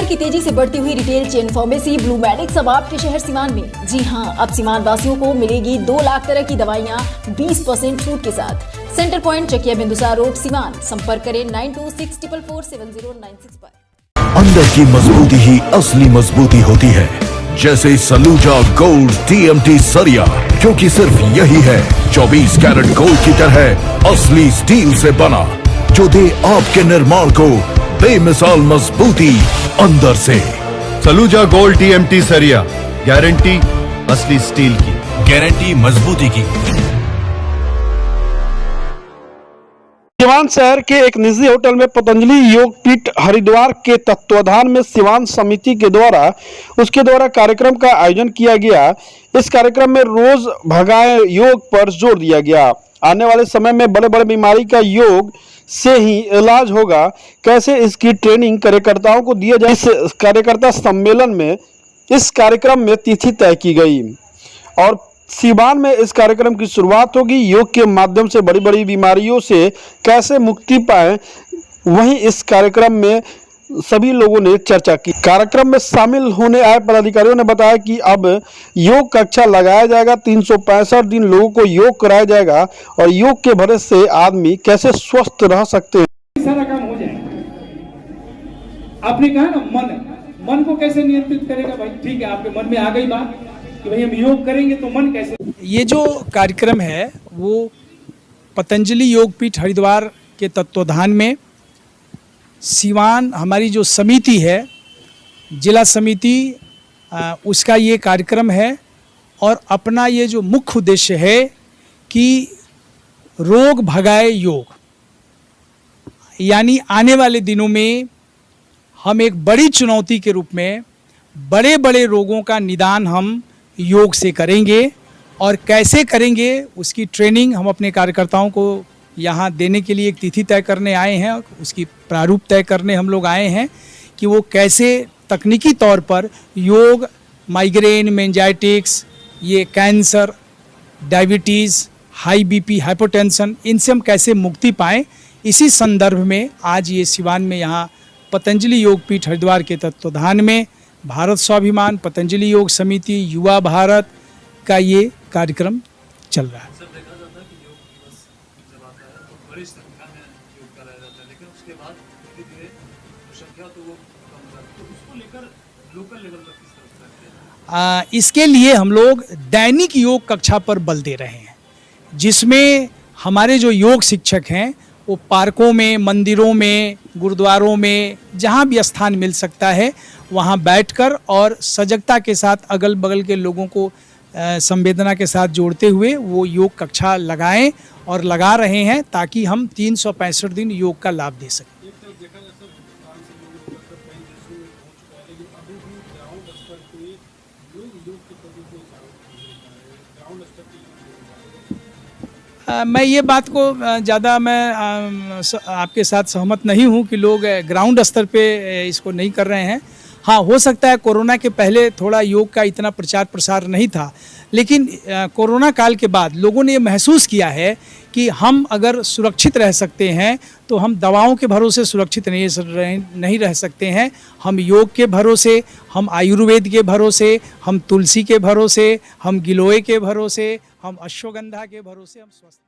शहर की तेजी से बढ़ती हुई रिटेल चेन फार्मेसी ब्लूमेडिक्स अब आपके शहर सीवान में। जी हां, अब सीवान वासियों को मिलेगी 2 लाख तरह की दवाइयां 20% छूट के साथ। Centre point Chakia Bindusar road Siwan. संपर्क करें 9264447096 पर। अंदर की मजबूती ही असली मजबूती होती है, जैसे सलूजा गोल्ड TMT सरिया, क्योंकि सिर्फ यही है 24 कैरेट गोल्ड की तरह असली स्टील से बना, जो दे आपके निर्माण को बेमिसाल मजबूती अंदर से। सलूजा गोल्ड TMT सरिया, गारंटी असली स्टील की, गारंटी मजबूती की। सिवान शहर के एक निजी होटल में पतंजलि योग पीठ हरिद्वार के तत्वाधान में सिवान समिति के द्वारा कार्यक्रम का आयोजन किया गया। इस कार्यक्रम में रोज भगाए योग पर जोर दिया गया। आने वाले समय में बड़े बड़े बीमारी का योग से ही इलाज होगा, कैसे इसकी ट्रेनिंग कार्यकर्ताओं को दिया जाए। इस कार्यकर्ता सम्मेलन में इस कार्यक्रम में तिथि तय की गई और सीवान में इस कार्यक्रम की शुरुआत होगी। योग के माध्यम से बड़ी बड़ी बीमारियों से कैसे मुक्ति पाए, वहीं इस कार्यक्रम में सभी लोगों ने चर्चा की। कार्यक्रम में शामिल होने आए पदाधिकारियों ने बताया कि अब योग कक्षा लगाया जाएगा, 365 दिन लोगों को योग कराया जाएगा और योग के भरोसे से आदमी कैसे स्वस्थ रह सकते हैं। सारा काम हो जाए। आपने कहा ना मन को कैसे नियंत्रित करेगा भाई, ठीक है, आपके मन में आ गई बात कि भाई हम योग करेंगे तो मन कैसे। ये जो कार्यक्रम है वो पतंजलि योग पीठ हरिद्वार के तत्वाधान में सीवान हमारी जो समिति है, जिला समिति, उसका ये कार्यक्रम है और अपना ये जो मुख्य उद्देश्य है कि रोग भगाए योग, यानी आने वाले दिनों में हम एक बड़ी चुनौती के रूप में बड़े बड़े रोगों का निदान हम योग से करेंगे और कैसे करेंगे उसकी ट्रेनिंग हम अपने कार्यकर्ताओं को यहाँ देने के लिए एक तिथि तय करने आए हैं। उसकी प्रारूप तय करने हम लोग आए हैं कि वो कैसे तकनीकी तौर पर योग माइग्रेन, मेंजाइटिक्स, ये cancer, diabetes, high BP, hypotension, इनसे हम कैसे मुक्ति पाएँ। इसी संदर्भ में आज ये सिवान में यहाँ पतंजलि योग पीठ हरिद्वार के तत्वाधान में भारत स्वाभिमान, पतंजलि योग समिति, युवा भारत का ये कार्यक्रम चल रहा है। इसके लिए हम लोग दैनिक योग कक्षा पर बल दे रहे हैं, जिसमें हमारे जो योग शिक्षक हैं वो पार्कों में, मंदिरों में, गुरुद्वारों में, जहाँ भी स्थान मिल सकता है वहाँ बैठकर और सजगता के साथ अगल बगल के लोगों को संवेदना के साथ जोड़ते हुए वो योग कक्षा लगाएं और लगा रहे हैं, ताकि हम 365 दिन योग का लाभ दे सकें। मैं ये बात को ज़्यादा आपके साथ सहमत नहीं हूँ कि लोग ग्राउंड स्तर पे इसको नहीं कर रहे हैं। हाँ, हो सकता है कोरोना के पहले थोड़ा योग का इतना प्रचार प्रसार नहीं था, लेकिन कोरोना काल के बाद लोगों ने ये महसूस किया है कि हम अगर सुरक्षित रह सकते हैं तो हम दवाओं के भरोसे सुरक्षित नहीं रह सकते हैं। हम योग के भरोसे, हम आयुर्वेद के भरोसे, हम तुलसी के भरोसे, हम गिलोय के भरोसे, हम अश्वगंधा के भरोसे हम स्वस्थ